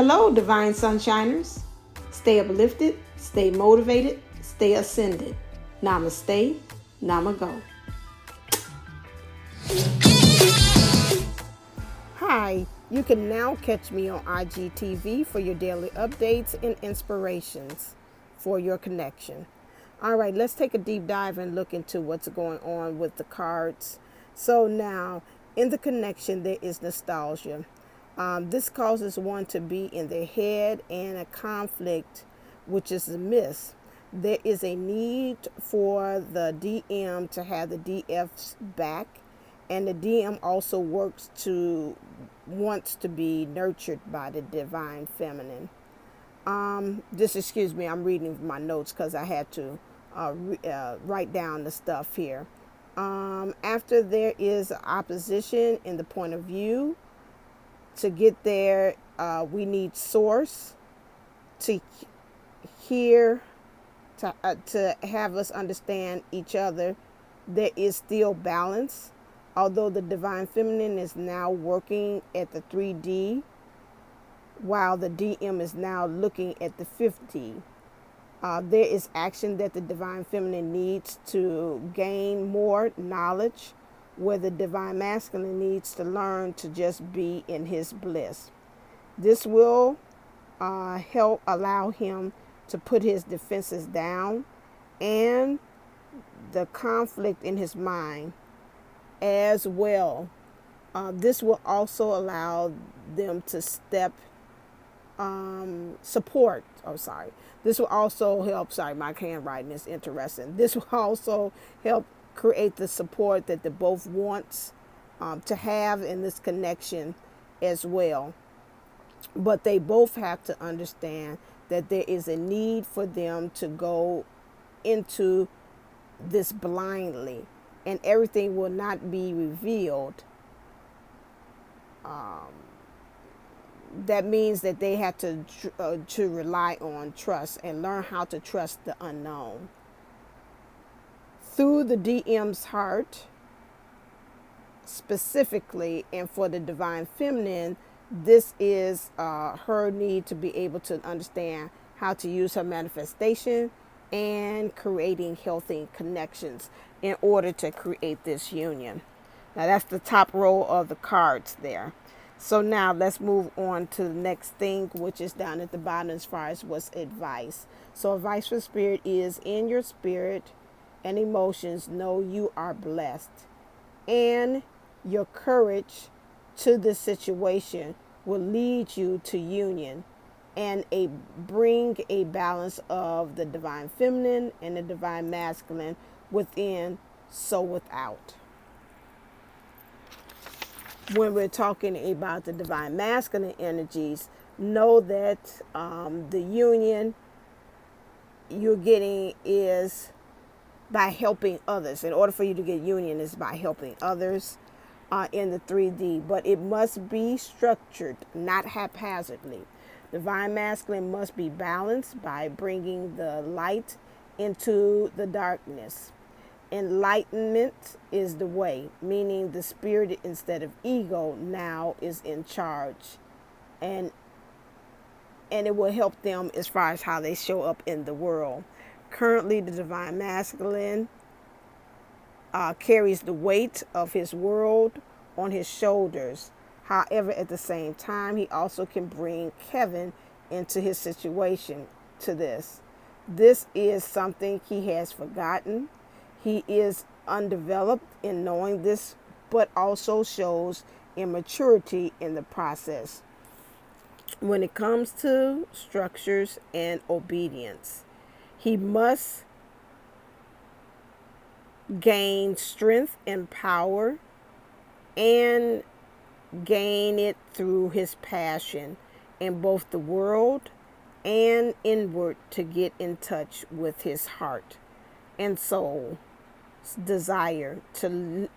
Hello, Divine Sunshiners. Stay uplifted, stay motivated, stay ascended. Namaste, Namago. Hi, you can now catch me on IGTV for your daily updates and inspirations for your connection. All right, let's take a deep dive and look into what's going on with the cards. So now, in the connection, there is nostalgia. This causes one to be in their head and a conflict, which is a miss. There is a need for the DM to have the DF's back, and the DM also wants to be nurtured by the divine feminine. I'm reading my notes because I had to write down the stuff here. After there is opposition in the point of view, to get there, we need source to hear, to have us understand each other. There is still balance, although the divine feminine is now working at the 3D, while the DM is now looking at the 5D. There is action that the divine feminine needs to gain more knowledge, where the divine masculine needs to learn to just be in his bliss. This will help allow him to put his defenses down and the conflict in his mind as well. This will also allow them to This will also help, my handwriting is interesting. This will also help create the support that they both wants to have in this connection as well. But they both have to understand that there is a need for them to go into this blindly, and everything will not be revealed. That means that they have to rely on trust and learn how to trust the unknown. Through the DM's heart, specifically, and for the divine feminine, this is her need to be able to understand how to use her manifestation and creating healthy connections in order to create this union. Now that's the top row of the cards there. So now let's move on to the next thing, which is down at the bottom as far as what's advice. So advice for spirit is, in your spirit and emotions, know you are blessed, and your courage to this situation will lead you to union and bring a balance of the divine feminine and the divine masculine within, so without. When we're talking about the divine masculine energies, know that the union you're getting is by helping others. In order for you to get union is by helping others in the 3D, but it must be structured, not haphazardly. Divine masculine must be balanced by bringing the light into the darkness. Enlightenment is the way, meaning the spirit instead of ego now is in charge, and it will help them as far as how they show up in the world. Currently, the divine masculine carries the weight of his world on his shoulders. However, at the same time, he also can bring Kevin into his situation to this. This is something he has forgotten. He is undeveloped in knowing this, but also shows immaturity in the process. When it comes to structures and obedience, he must gain strength and power, and gain it through his passion in both the world and inward, to get in touch with his heart and soul desire to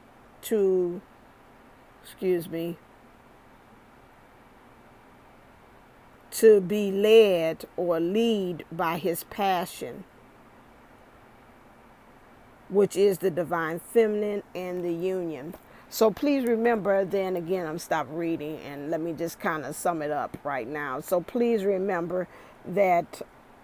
be led or lead by his passion, which is the divine feminine and the union. So please remember, then again, I'm stop reading and let me just kind of sum it up right now. So please remember that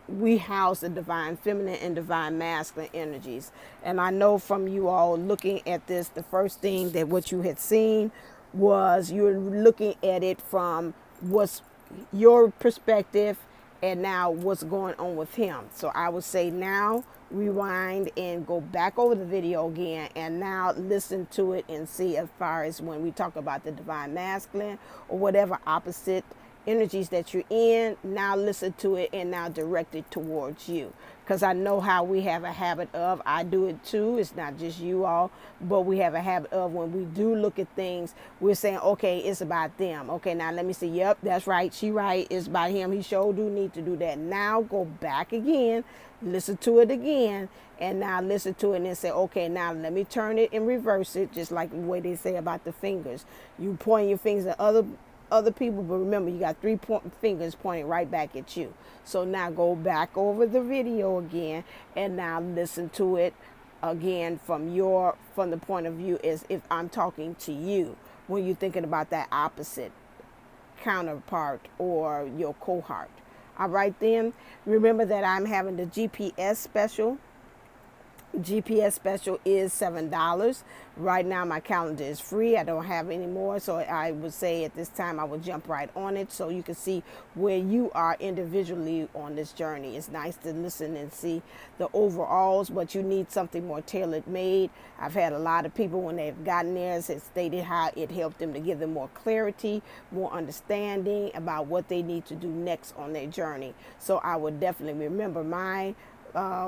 we house the divine feminine and divine masculine energies. And I know from you all looking at this, the first thing that what you had seen was you're looking at it from what's your perspective and now what's going on with him. So I would say now rewind and go back over the video again and now listen to it and see as far as when we talk about the divine masculine or whatever opposite energies that you're in, now listen to it and now direct it towards you. Because I know how we have a habit of, I do it too, it's not just you all, but we have a habit of when we do look at things, we're saying, okay, it's about them. Okay, now let me see, yep, that's right, she right, it's about him, he sure do need to do that. Now go back again, listen to it again, and now listen to it and then say, okay, now let me turn it and reverse it, just like the way they say about the fingers. You point your fingers at other people, but remember you got fingers pointing right back at you. So now go back over the video again and now listen to it again from the point of view as if I'm talking to you when you're thinking about that opposite counterpart or your cohort. All right, then remember that I'm having the GPS special. GPS special is $7. Right now my calendar is free. I don't have any more, so I would say at this time I would jump right on it so you can see where you are individually on this journey. It's nice to listen and see the overalls, but you need something more tailored made. I've had a lot of people when they've gotten there has stated how it helped them to give them more clarity, more understanding about what they need to do next on their journey. So I would definitely remember my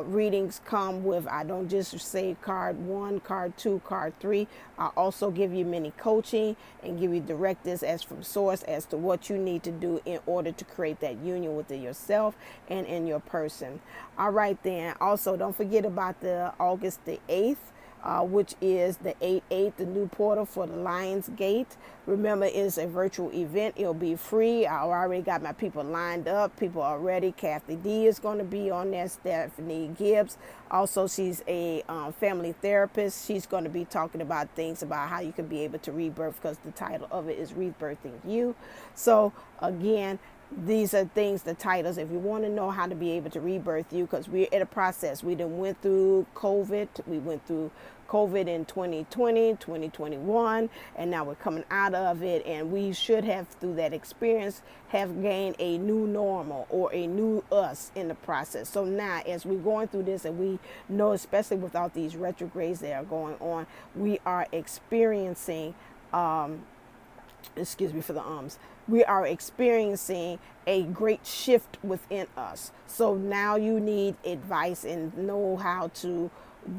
readings come with, I don't just say card 1, card 2, card 3. I also give you mini coaching and give you directives as from source as to what you need to do in order to create that union within yourself and in your person. All right, then also don't forget about the August the 8th. Which is the 8/8, the new portal for the Lions Gate. Remember, it's a virtual event. It'll be free. I already got my people lined up. People are ready. Kathy D is going to be on there. Stephanie Gibbs. Also, she's a family therapist. She's going to be talking about things about how you can be able to rebirth, because the title of it is Rebirthing You. So, again, these are things, the titles, if you want to know how to be able to rebirth you, because we're in a process. We done went through COVID. We went through COVID in 2020, 2021, and now we're coming out of it, and we should have, through that experience, have gained a new normal or a new us in the process. So now, as we're going through this, and we know, especially without these retrogrades that are going on, we are experiencing, excuse me for the we are experiencing a great shift within us. So now you need advice and know how to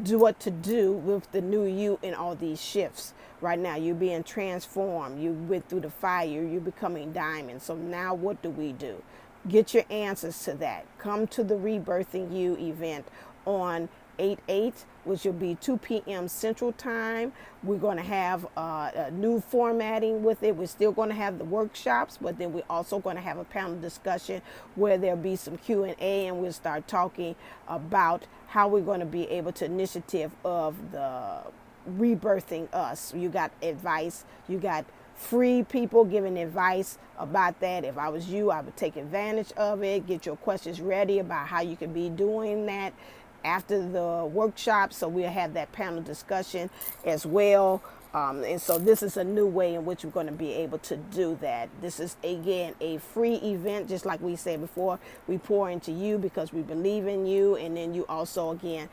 do what to do with the new you in all these shifts. Right now you're being transformed. You went through the fire. You're becoming diamond. So now what do we do? Get your answers to that. Come to the Rebirthing You event on 8/8, which will be 2 p.m. Central Time. We're going to have a new formatting with it. We're still going to have the workshops, but then we're also going to have a panel discussion where there'll be some Q&A, and we'll start talking about how we're going to be able to initiative of the rebirthing us. You got advice. You got free people giving advice about that. If I was you, I would take advantage of it. Get your questions ready about how you can be doing that after the workshop, so we'll have that panel discussion as well. And so this is a new way in which we're going to be able to do that. This is, again, a free event. Just like we said before, we pour into you because we believe in you. And then you also, again,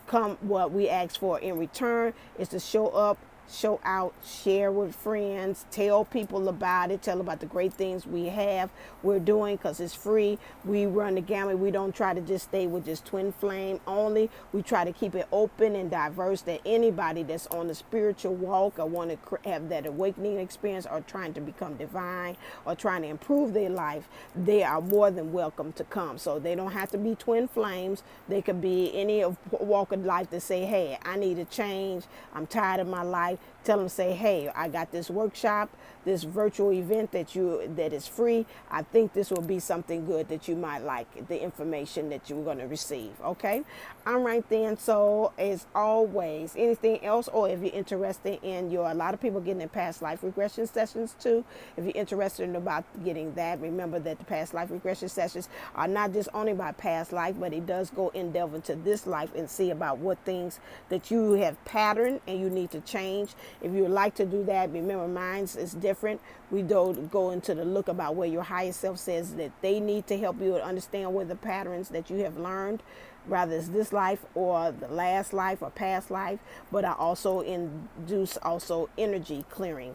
come, what we ask for in return is to show up, show out, share with friends, tell people about it, tell about the great things we're doing, because it's free. We run the gamut. We don't try to just stay with just twin flame only. We try to keep it open and diverse, that anybody that's on the spiritual walk or want to have that awakening experience or trying to become divine or trying to improve their life, they are more than welcome to come. So they don't have to be twin flames. They could be any of walk of life that say, hey, I need a change. I'm tired of my life. website. Tell them, say, hey, I got this workshop, this virtual event that is free. I think this will be something good that you might like, the information that you're going to receive. Okay. All right then. So as always, anything else, or if you're interested in a lot of people getting in past life regression sessions too. If you're interested in about getting that, remember that the past life regression sessions are not just only about past life, but it does go in delve into this life and see about what things that you have patterned and you need to change. If you would like to do that, remember mine's is different. We do go into the look about where your higher self says that they need to help you understand where the patterns that you have learned, rather it's this life or the last life or past life, but I also induce also energy clearing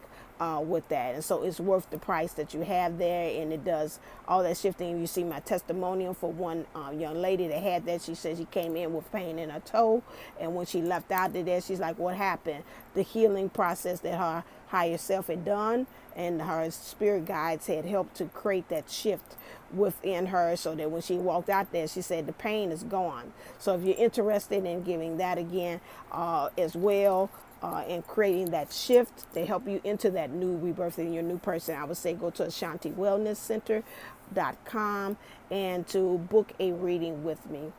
with that. And so it's worth the price that you have there, and it does all that shifting. You see my testimonial for one young lady that had that. She said she came in with pain in her toe, and when she left out of there, she's like, what happened? The healing process that her higher self had done and her spirit guides had helped to create that shift within her, so that when she walked out there, she said the pain is gone. So if you're interested in giving that again as well, and creating that shift to help you into that new rebirthing your new person, I would say go to AshantiWellnessCenter.com and to book a reading with me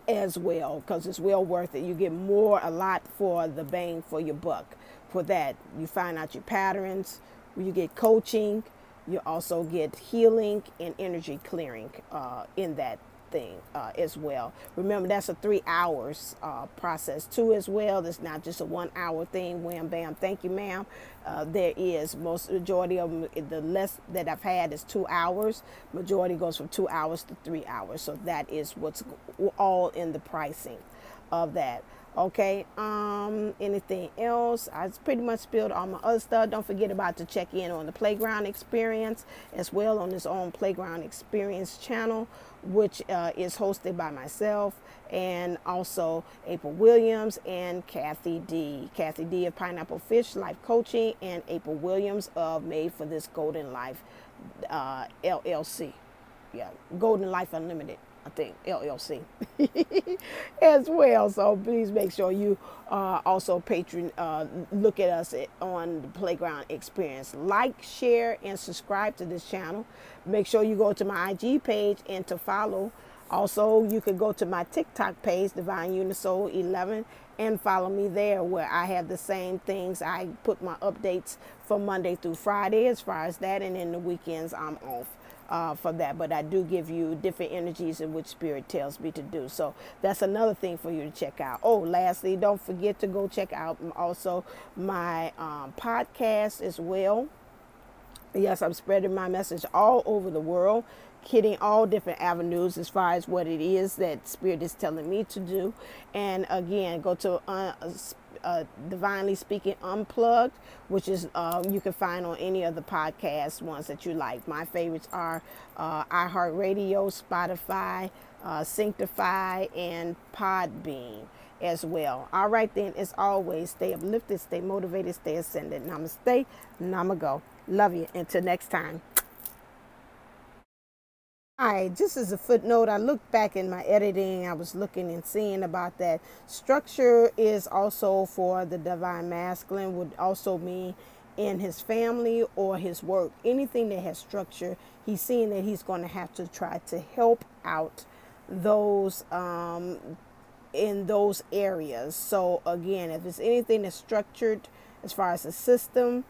as well, because it's well worth it. You get a lot for the bang for your buck. For that, you find out your patterns, you get coaching, you also get healing and energy clearing in that thing as well. Remember, that's a 3 hours process too as well. It's not just a 1 hour thing. Wham bam, thank you ma'am. There is majority of them, the less that I've had is 2 hours. Majority goes from 2 hours to 3 hours. So that is what's all in the pricing of that. Okay, anything else? I pretty much spilled all my other stuff. Don't forget about to check in on the Playground Experience as well on his own Playground Experience channel, which is hosted by myself and also April Williams and Kathy D. Kathy D of Pineapple Fish Life Coaching, and April Williams of Made for This Golden Life LLC. Yeah, Golden Life Unlimited, I think, LLC as well. So please make sure you also look at us on the Playground Experience. Like, share, and subscribe to this channel. Make sure you go to my IG page and to follow. Also, you could go to my TikTok page, Divine Unisoul 11, and follow me there, where I have the same things. I put my updates from Monday through Friday as far as that, and then the weekends I'm off for that. But I do give you different energies in which Spirit tells me to do. So that's another thing for you to check out. Oh, lastly, don't forget to go check out also my podcast as well. Yes, I'm spreading my message all over the world, hitting all different avenues as far as what it is that Spirit is telling me to do. And again, go to Divinely Speaking Unplugged, which is you can find on any of the podcast ones that you like. My favorites are iHeartRadio, Spotify, Sanctify, and Podbean as well. All right then, as always, stay uplifted, stay motivated, stay ascended. Namaste, namago. Love you. Until next time. Hi, just as a footnote, I looked back in my editing. I was looking and seeing about that. Structure is also for the divine masculine, would also mean in his family or his work. Anything that has structure, he's seeing that he's going to have to try to help out those in those areas. So again, if it's anything that's structured as far as a system,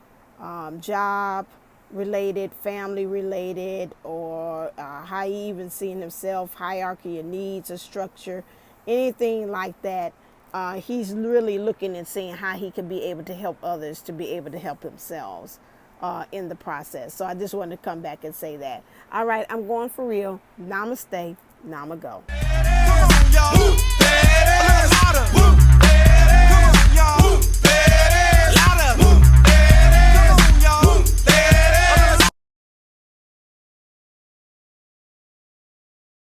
job related, family related, or how he even seeing himself, hierarchy of needs or structure, anything like that, he's really looking and seeing how he can be able to help others to be able to help themselves in the process. So I just wanted to come back and say that. All right, I'm going for real. Namaste, namago.